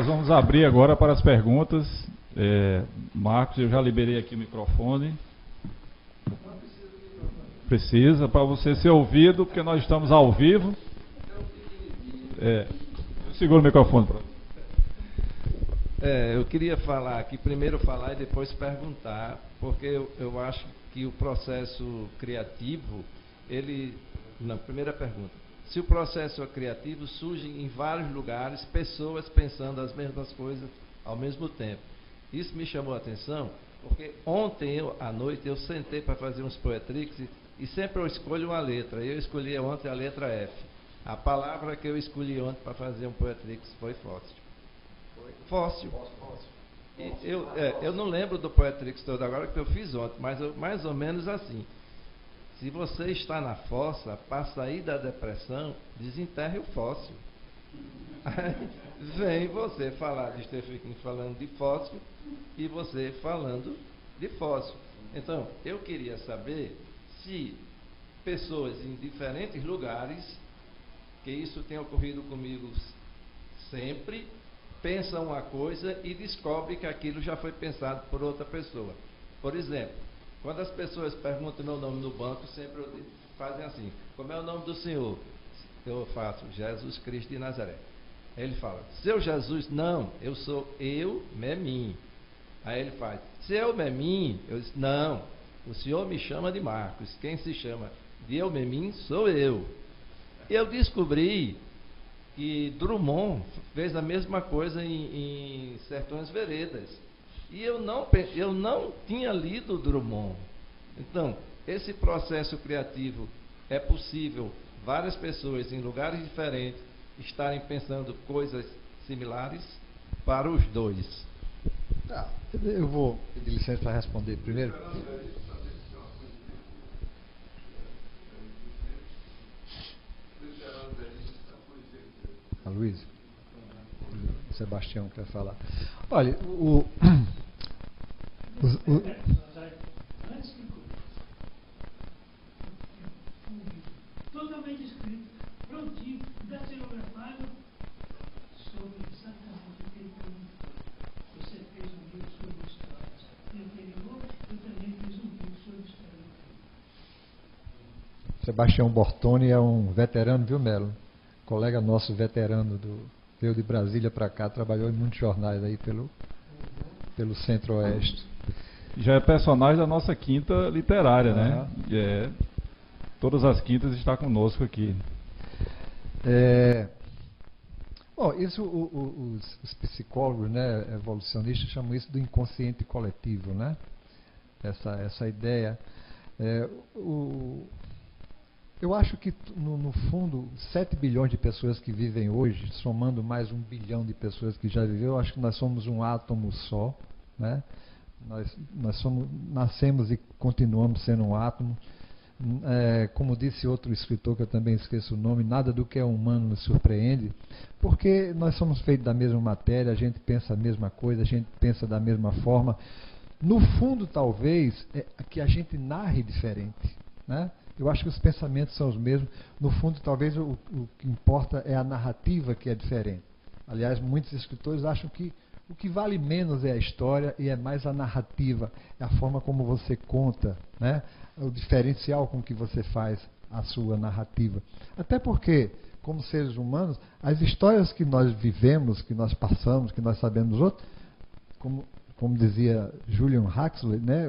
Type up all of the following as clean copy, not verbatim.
nós vamos abrir agora para as perguntas. Marcos, eu já liberei aqui o microfone. Precisa, para você ser ouvido, porque nós estamos ao vivo. Segura o microfone. Eu queria falar aqui, primeiro falar e depois perguntar, porque eu acho que o processo criativo, primeira pergunta, se o processo criativo surge em vários lugares, pessoas pensando as mesmas coisas ao mesmo tempo. Isso me chamou a atenção, porque ontem à noite eu sentei para fazer uns poetrix e sempre eu escolho uma letra. Eu escolhi ontem a letra F. A palavra que eu escolhi ontem para fazer um poetrix foi fóssil. Fóssil. Eu não lembro do poetrix todo agora que eu fiz ontem, mas mais ou menos assim. Se você está na fossa, para sair da depressão, desenterre o fóssil. Aí vem você falar de Stephen King falando de fóssil e você falando de fóssil. Então, eu queria saber se pessoas em diferentes lugares, que isso tem ocorrido comigo sempre, pensam uma coisa e descobrem que aquilo já foi pensado por outra pessoa. Por exemplo, quando as pessoas perguntam meu nome no banco, sempre fazem assim: como é o nome do senhor? Eu faço Jesus Cristo de Nazaré. Aí ele fala: seu Jesus? Não, eu sou eu, Memim. Aí ele faz: seu Memim? Eu disse: não, o senhor me chama de Marcos. Quem se chama de eu, Memim, sou eu. Eu descobri que Drummond fez a mesma coisa em Sertões Veredas. E eu não tinha lido Drummond. Então, esse processo criativo é possível várias pessoas em lugares diferentes estarem pensando coisas similares para os dois. Eu vou pedir licença para responder primeiro. A Luísa. O Sebastião quer falar. Olha, totalmente escrito, prontinho, datilografado, sobre exatamente o que ele perguntou. Você fez um livro sobre histórias. E anterior, eu também fiz um livro sobre história. Sebastião Bortoni é um veterano, viu, Melo? Colega nosso veterano veio de Brasília para cá, trabalhou em muitos jornais aí pelo Centro-Oeste. Já é personagem da nossa quinta literária, né? Todas as quintas está conosco aqui. Bom, isso os psicólogos, né, evolucionistas chamam isso do inconsciente coletivo, né? Essa ideia. Eu acho que, no fundo, 7 bilhões de pessoas que vivem hoje, somando mais 1 bilhão de pessoas que já viveu, eu acho que nós somos um átomo só, né? Nós nascemos e continuamos sendo um átomo. Como disse outro escritor, que eu também esqueço o nome, nada do que é humano nos surpreende, porque nós somos feitos da mesma matéria, a gente pensa a mesma coisa, a gente pensa da mesma forma. No fundo, talvez, que a gente narre diferente, né? Eu acho que os pensamentos são os mesmos. No fundo, talvez o que importa é a narrativa que é diferente. Aliás, muitos escritores acham que o que vale menos é a história e é mais a narrativa, é a forma como você conta, né? O diferencial com que você faz a sua narrativa. Até porque, como seres humanos, as histórias que nós vivemos, que nós passamos, que nós sabemos dos outros, como dizia Julian Huxley, né?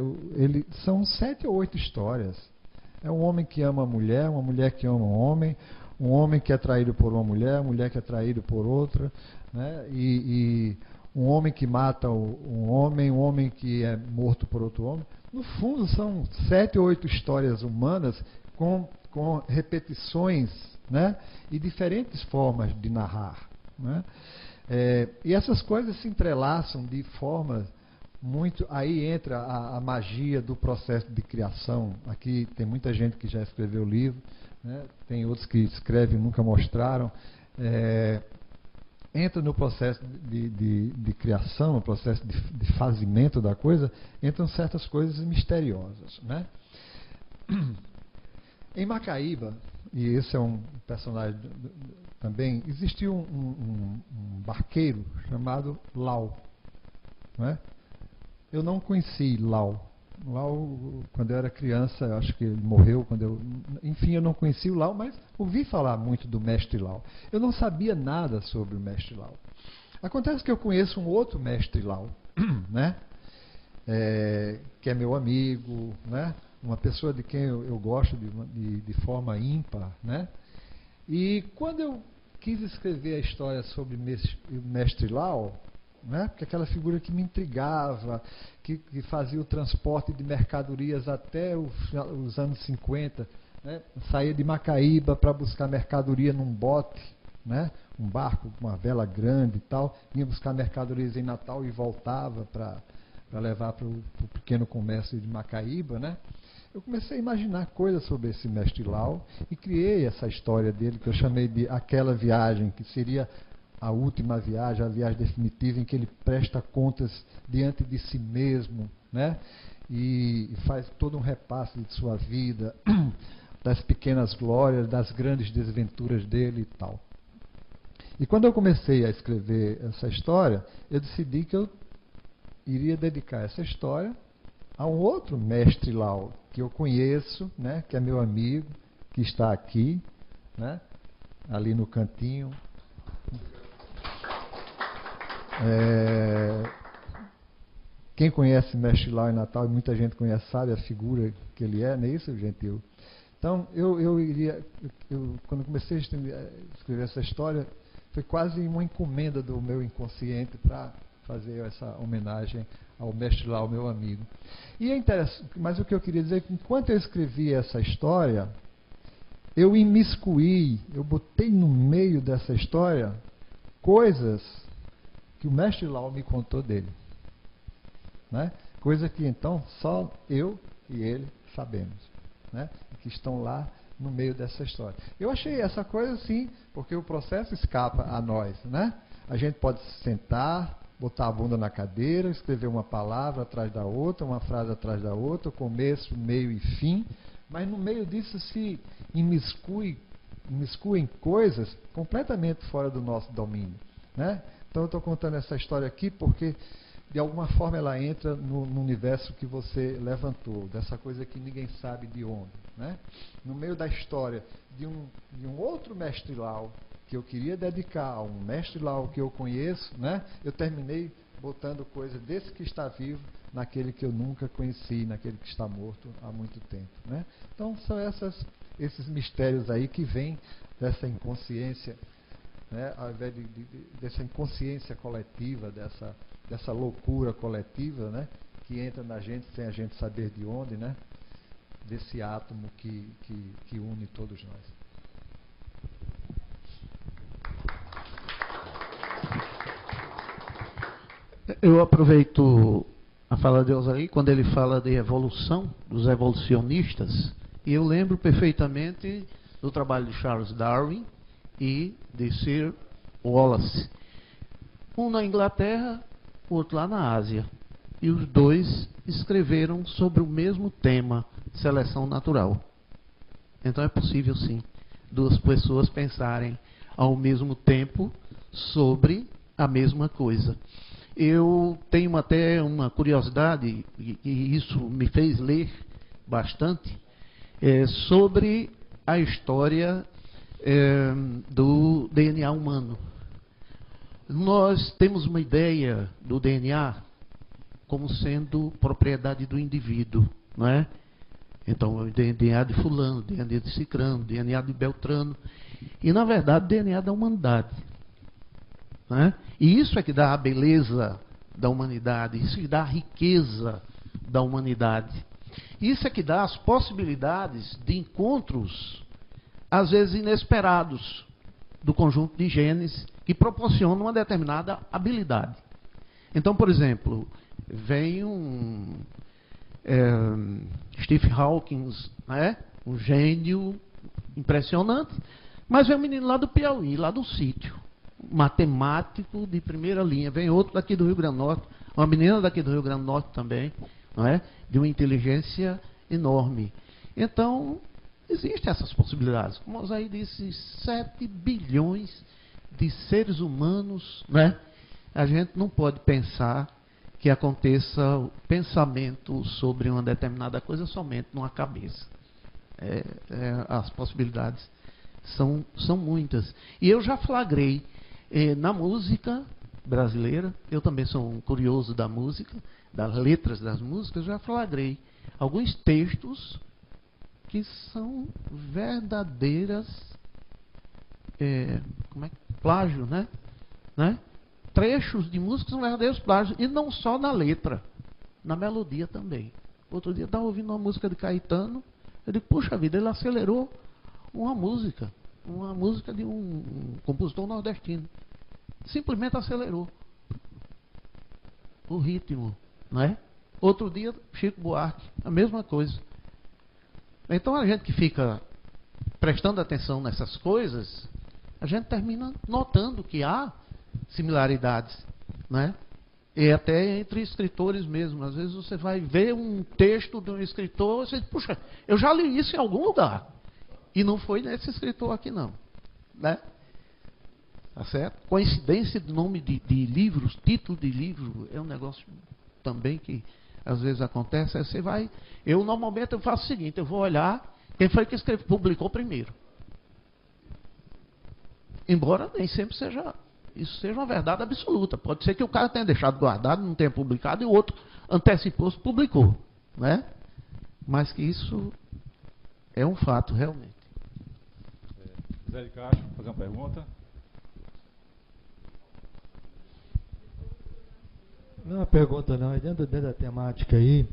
São 7 ou 8 histórias. É um homem que ama uma mulher que ama um homem que é traído por uma mulher que é traído por outra, né? E um homem que mata um homem que é morto por outro homem. No fundo, são 7 ou 8 histórias humanas com repetições, né? E diferentes formas de narrar, né? E essas coisas se entrelaçam de formas muito. Aí entra a magia do processo de criação. Aqui tem muita gente que já escreveu livro, né? Tem outros que escrevem e nunca mostraram. Entra no processo de criação, no processo de fazimento da coisa, entram certas coisas misteriosas, né? Em Macaíba, e esse é um personagem também, existiu um barqueiro chamado Lau, não é? Eu não conheci Lau. Lau, quando eu era criança, acho que ele morreu enfim, eu não conheci o Lau, mas ouvi falar muito do mestre Lau. Eu não sabia nada sobre o mestre Lau. Acontece que eu conheço um outro mestre Lau, né? Que é meu amigo, né? Uma pessoa de quem eu gosto de forma ímpar, né? E quando eu quis escrever a história sobre o mestre Lau, né? Porque aquela figura que me intrigava, que fazia o transporte de mercadorias até os anos 50, né? Saía de Macaíba para buscar mercadoria num bote, né? Um barco com uma vela grande e tal, vinha buscar mercadorias em Natal e voltava para levar para o pequeno comércio de Macaíba, né? Eu comecei a imaginar coisas sobre esse mestre Lau e criei essa história dele, que eu chamei de Aquela Viagem, que seria a última viagem, a viagem definitiva, em que ele presta contas diante de si mesmo, né? E faz todo um repasse de sua vida, das pequenas glórias, das grandes desventuras dele e tal. E quando eu comecei a escrever essa história, eu decidi que eu iria dedicar essa história a um outro mestre Lau, que eu conheço, né? Que é meu amigo, que está aqui, né? Ali no cantinho. Quem conhece Mestre Lau em Natal, e muita gente conhece, sabe a figura que ele é, não é isso, Gentil? Então, quando comecei a escrever essa história, foi quase uma encomenda do meu inconsciente para fazer essa homenagem ao Mestre Lau, meu amigo. E é interessante, mas o que eu queria dizer é que enquanto eu escrevi essa história, eu imiscuí, eu botei no meio dessa história coisas que o mestre Lau me contou dele, né? Coisa que então só eu e ele sabemos, né? Que estão lá no meio dessa história. Eu achei essa coisa assim, porque o processo escapa a nós, né? A gente pode sentar, botar a bunda na cadeira, escrever uma palavra atrás da outra, uma frase atrás da outra, começo, meio e fim, mas no meio disso se imiscuem coisas completamente fora do nosso domínio, né? Então eu estou contando essa história aqui porque, de alguma forma, ela entra no universo que você levantou, dessa coisa que ninguém sabe de onde, né? No meio da história de um outro mestre Lau, que eu queria dedicar a um mestre Lau que eu conheço, né? Eu terminei botando coisa desse que está vivo naquele que eu nunca conheci, naquele que está morto há muito tempo, né? Então são esses mistérios aí que vêm dessa inconsciência, né? Ao invés dessa inconsciência coletiva, dessa loucura coletiva, né? Que entra na gente sem a gente saber de onde, né? Desse átomo que une todos nós. Eu aproveito a fala de Osari quando ele fala de evolução, dos evolucionistas, e eu lembro perfeitamente do trabalho de Charles Darwin e de Sir Wallace. Um na Inglaterra, o outro lá na Ásia. E os dois escreveram sobre o mesmo tema, seleção natural. Então é possível, sim, duas pessoas pensarem ao mesmo tempo sobre a mesma coisa. Eu tenho até uma curiosidade, e isso me fez ler bastante, sobre a história do DNA humano. Nós temos uma ideia do DNA como sendo propriedade do indivíduo, não é? Então, o DNA de fulano, DNA de cicrano, DNA de beltrano, e na verdade, DNA da humanidade. Não é? E isso é que dá a beleza da humanidade, isso que dá a riqueza da humanidade. Isso é que dá as possibilidades de encontros, às vezes inesperados, do conjunto de genes que proporcionam uma determinada habilidade. Então, por exemplo, vem Stephen Hawking, né? Um gênio impressionante, mas vem um menino lá do Piauí, lá do sítio, matemático de primeira linha, vem outro daqui do Rio Grande do Norte, uma menina daqui do Rio Grande do Norte também, não é? De uma inteligência enorme. Então, existem essas possibilidades. Como o Osaí disse, 7 bilhões de seres humanos, né? A gente não pode pensar que aconteça o pensamento sobre uma determinada coisa somente numa cabeça. As possibilidades são muitas. E eu já flagrei na música brasileira, eu também sou um curioso da música, das letras das músicas, já flagrei alguns textos que são verdadeiras plágio, né? Trechos de músicas são verdadeiros plágios, e não só na letra, na melodia também. Outro dia eu estava ouvindo uma música de Caetano, eu digo, puxa vida, ele acelerou uma música de um compositor nordestino. Simplesmente acelerou o ritmo, né? Outro dia, Chico Buarque, a mesma coisa. Então a gente que fica prestando atenção nessas coisas, a gente termina notando que há similaridades, né? E até entre escritores mesmo. Às vezes você vai ver um texto de um escritor e você diz, puxa, eu já li isso em algum lugar. E não foi nesse escritor aqui não, né? Tá certo? Coincidência de nome de livros, título de livro, é um negócio também que às vezes acontece. Aí você vai... Eu normalmente faço o seguinte, eu vou olhar quem foi que publicou primeiro. Embora nem sempre isso seja uma verdade absoluta. Pode ser que o cara tenha deixado guardado, não tenha publicado, e o outro antecipou, publicou, né? Mas que isso é um fato, realmente. Zé de Castro, fazer uma pergunta? Não é uma pergunta não, é dentro da temática aí.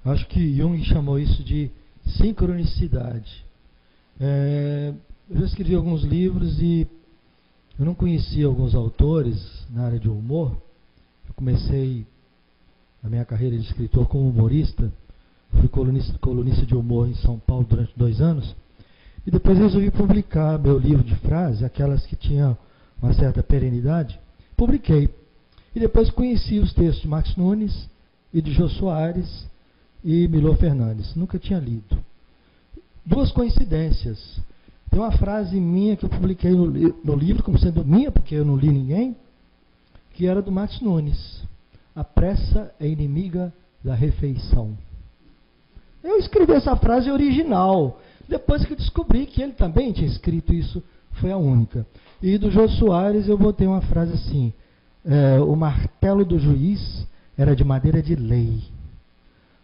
Acho que Jung chamou isso de sincronicidade. Eu já escrevi alguns livros e eu não conhecia alguns autores na área de humor. Eu comecei a minha carreira de escritor como humorista. Fui colunista de humor em São Paulo durante 2 anos. E depois resolvi publicar meu livro de frases, aquelas que tinham uma certa perenidade. Publiquei. E depois conheci os textos de Max Nunes e de Jô Soares e Milor Fernandes. Nunca tinha lido. 2 coincidências. Tem uma frase minha que eu publiquei no livro, como sendo minha, porque eu não li ninguém, que era do Max Nunes. A pressa é inimiga da refeição. Eu escrevi essa frase original. Depois que eu descobri que ele também tinha escrito isso, foi a única. E do Jô Soares eu botei uma frase assim, o martelo do juiz era de madeira de lei.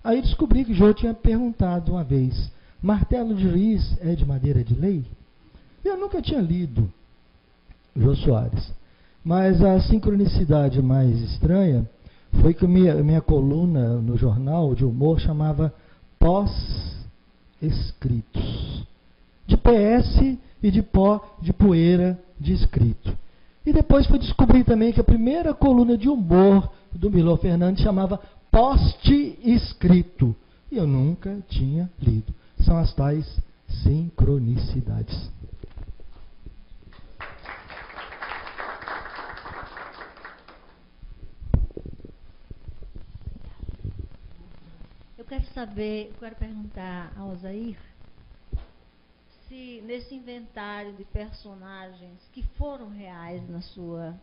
Aí descobri que Jô tinha perguntado uma vez, martelo de juiz é de madeira de lei? Eu nunca tinha lido Jô Soares. Mas a sincronicidade mais estranha foi que minha coluna no jornal de humor chamava Pós-Escritos. De PS e de pó, de poeira, de escrito. E depois fui descobrir também que a primeira coluna de humor do Milor Fernandes chamava Poste-Escrito. E eu nunca tinha lido. São as tais sincronicidades. Eu quero perguntar ao Osair se nesse inventário de personagens que foram reais na sua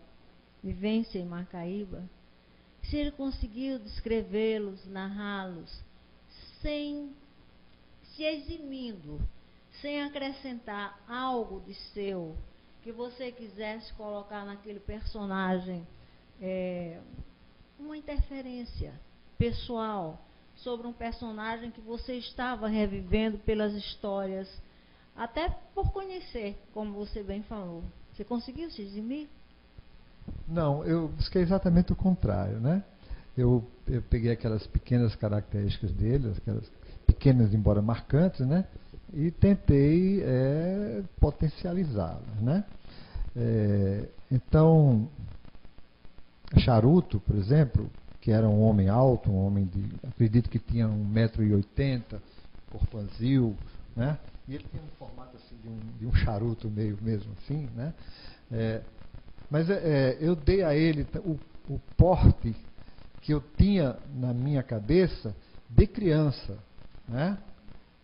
vivência em Macaíba, se ele conseguiu descrevê-los, narrá-los, sem se eximindo, sem acrescentar algo de seu, que você quisesse colocar naquele personagem uma interferência pessoal sobre um personagem que você estava revivendo pelas histórias, até por conhecer, como você bem falou. Você conseguiu se eximir? Não, eu busquei exatamente o contrário, né? Eu peguei aquelas pequenas características dele, aquelas pequenas, embora marcantes, né? E tentei potencializá-las, né? Então, Charuto, por exemplo, que era um homem alto, um homem acredito que tinha 1,80 m, corpanzil, né? E ele tinha um formato assim de um charuto meio mesmo assim, né? Mas eu dei a ele o porte que eu tinha na minha cabeça de criança, né?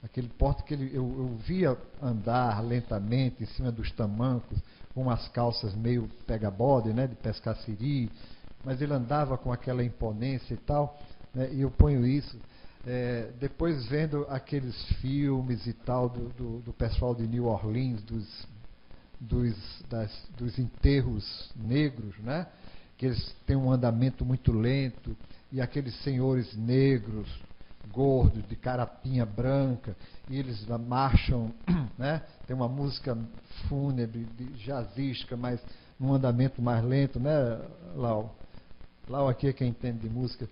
aquele porte que eu via andar lentamente em cima dos tamancos, com as calças meio pega-bode, né, de pescar-siri, mas ele andava com aquela imponência e tal, né, e eu ponho isso. Depois vendo aqueles filmes e tal do pessoal de New Orleans, dos enterros negros, né, que eles têm um andamento muito lento, e aqueles senhores negros, gordos, de carapinha branca, e eles marcham, né? Tem uma música fúnebre, jazzística, mas num andamento mais lento, né, Lau? Lau aqui é quem entende de música.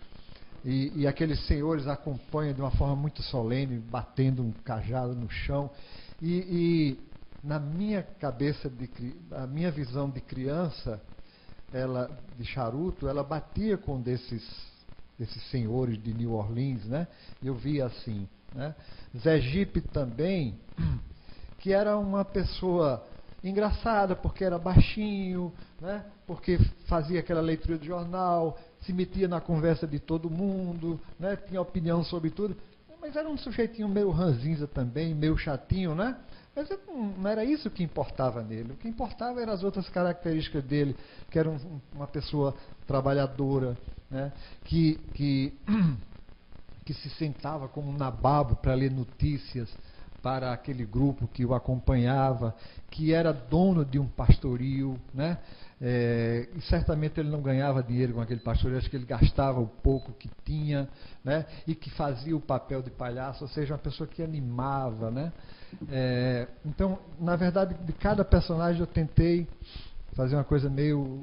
E aqueles senhores acompanham de uma forma muito solene, batendo um cajado no chão. E na minha cabeça, a minha visão de criança, de charuto, ela batia com desses senhores de New Orleans, né? Eu via assim, né? Zé Gipe também, que era uma pessoa engraçada, porque era baixinho, né? Porque fazia aquela leitura de jornal, se metia na conversa de todo mundo, né? Tinha opinião sobre tudo, mas era um sujeitinho meio ranzinza também, meio chatinho, né? Mas não era isso que importava nele. O que importava eram as outras características dele, que era uma pessoa trabalhadora, né? que se sentava como um nababo para ler notícias para aquele grupo que o acompanhava, que era dono de um pastoril, né? E certamente ele não ganhava dinheiro com aquele pastoril, acho que ele gastava o pouco que tinha, né? E que fazia o papel de palhaço, ou seja, uma pessoa que animava, né? Então, na verdade, de cada personagem eu tentei fazer uma coisa meio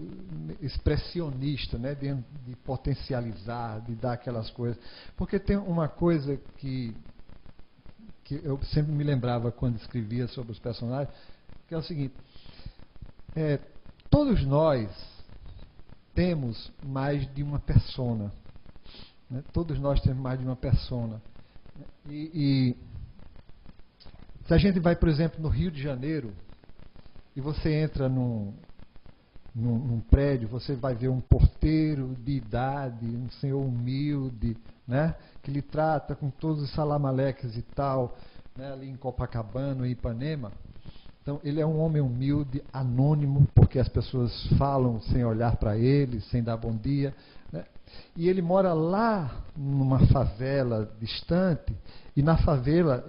expressionista, né? De potencializar, de dar aquelas coisas. Porque tem uma coisa que eu sempre me lembrava quando escrevia sobre os personagens, que é o seguinte: todos nós temos mais de uma persona, né? Todos nós temos mais de uma persona. E se a gente vai, por exemplo, no Rio de Janeiro, e você entra num prédio, você vai ver um porteiro de idade, um senhor humilde, né, que lhe trata com todos os salamaleques e tal, né, ali em Copacabana, em Ipanema. Então, ele é um homem humilde, anônimo, porque as pessoas falam sem olhar para ele, sem dar bom dia, né? E ele mora lá numa favela distante, e na favela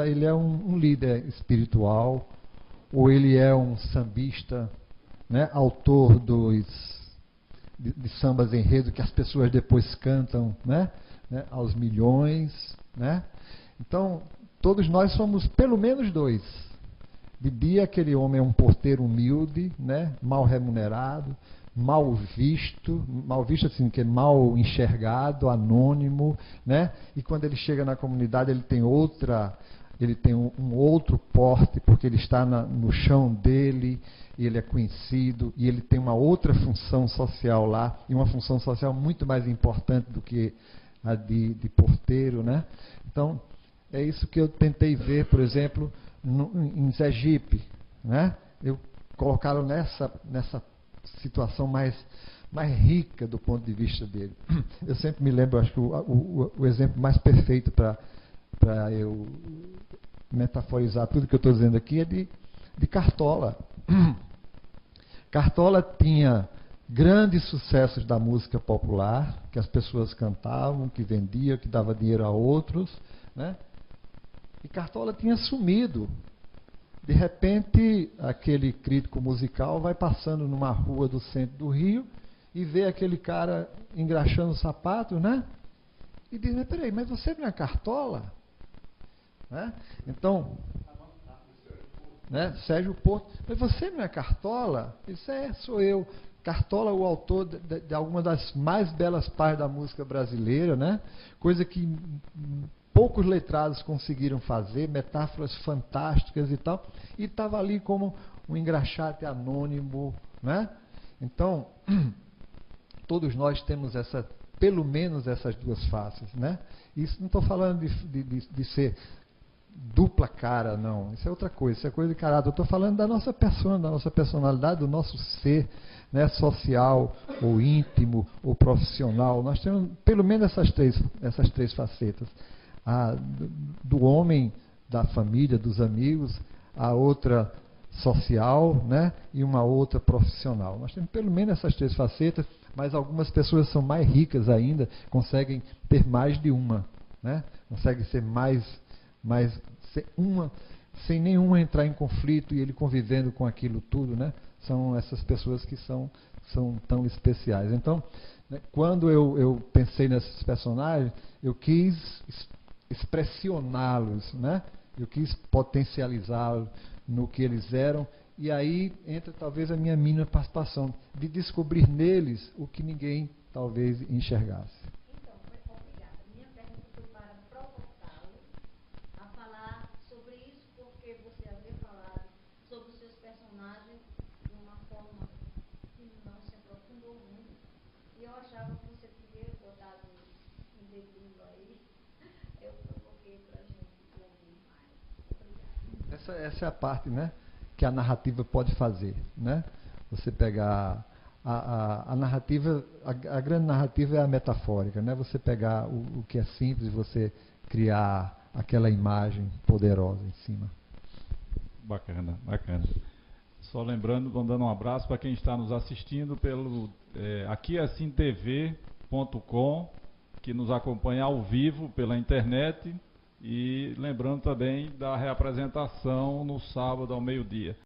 ele é um líder espiritual, ou ele é um sambista, né, autor de sambas enredo que as pessoas depois cantam, né, aos milhões, né? Então, todos nós somos pelo menos dois. De dia, aquele homem é um porteiro humilde, né, mal remunerado, mal visto assim, que é mal enxergado, anônimo, né? E quando ele chega na comunidade, ele tem um outro porte, porque ele está no chão dele, e ele é conhecido, e ele tem uma outra função social lá, e uma função social muito mais importante do que a de porteiro, né? Então, é isso que eu tentei ver, por exemplo, em Zé Gipe, né? Eu colocá-lo nessa situação mais rica do ponto de vista dele. Eu sempre me lembro, acho que o exemplo mais perfeito para eu metaforizar tudo que eu estou dizendo aqui é de Cartola. Cartola tinha grandes sucessos da música popular, que as pessoas cantavam, que vendiam, que dava dinheiro a outros, né? E Cartola tinha sumido. De repente, aquele crítico musical vai passando numa rua do centro do Rio e vê aquele cara engraxando sapatos, né? E diz: peraí, mas você não é Cartola? Né? Então, né? Sérgio Porto, mas você não é Cartola? Ele disse: sou eu. Cartola, o autor de alguma das mais belas partes da música brasileira, né? Coisa que poucos letrados conseguiram fazer, metáforas fantásticas e tal, e estava ali como um engraxate anônimo, né? Então, todos nós temos pelo menos essas duas faces, né? Isso não estou falando de ser dupla cara, não. Isso é outra coisa, isso é coisa de caráter. Eu estou falando da nossa persona, da nossa personalidade, do nosso ser, né, social, ou íntimo, ou profissional. Nós temos pelo menos essas três facetas. do homem, da família, dos amigos, a outra social, né? E uma outra profissional. Nós temos pelo menos essas 3 facetas, mas algumas pessoas são mais ricas ainda, conseguem ter mais de uma, né? Conseguem ser sem nenhuma entrar em conflito e ele convivendo com aquilo tudo, né? São essas pessoas que são tão especiais. Então, né, quando eu pensei nesses personagens, eu quis expressioná-los, né? Eu quis potencializá-los no que eles eram, e aí entra talvez a minha mínima participação, de descobrir neles o que ninguém talvez enxergasse. Então, obrigada. Minha pergunta foi para provocá-lo a falar sobre isso, porque você havia falado sobre os seus personagens de uma forma que não se aprofundou muito, e eu achava que você podia botar um dedinho aí. Eu provoquei para a gente ouvir mais. Obrigada. Essa é a parte, né, que a narrativa pode fazer, né? Você pegar a narrativa, a grande narrativa é a metafórica, né? Você pegar o que é simples, você criar aquela imagem poderosa em cima. Bacana, bacana. Só lembrando, mandando um abraço para quem está nos assistindo pelo aquiassimtv.com, que nos acompanha ao vivo pela internet, e lembrando também da reapresentação no sábado ao meio-dia.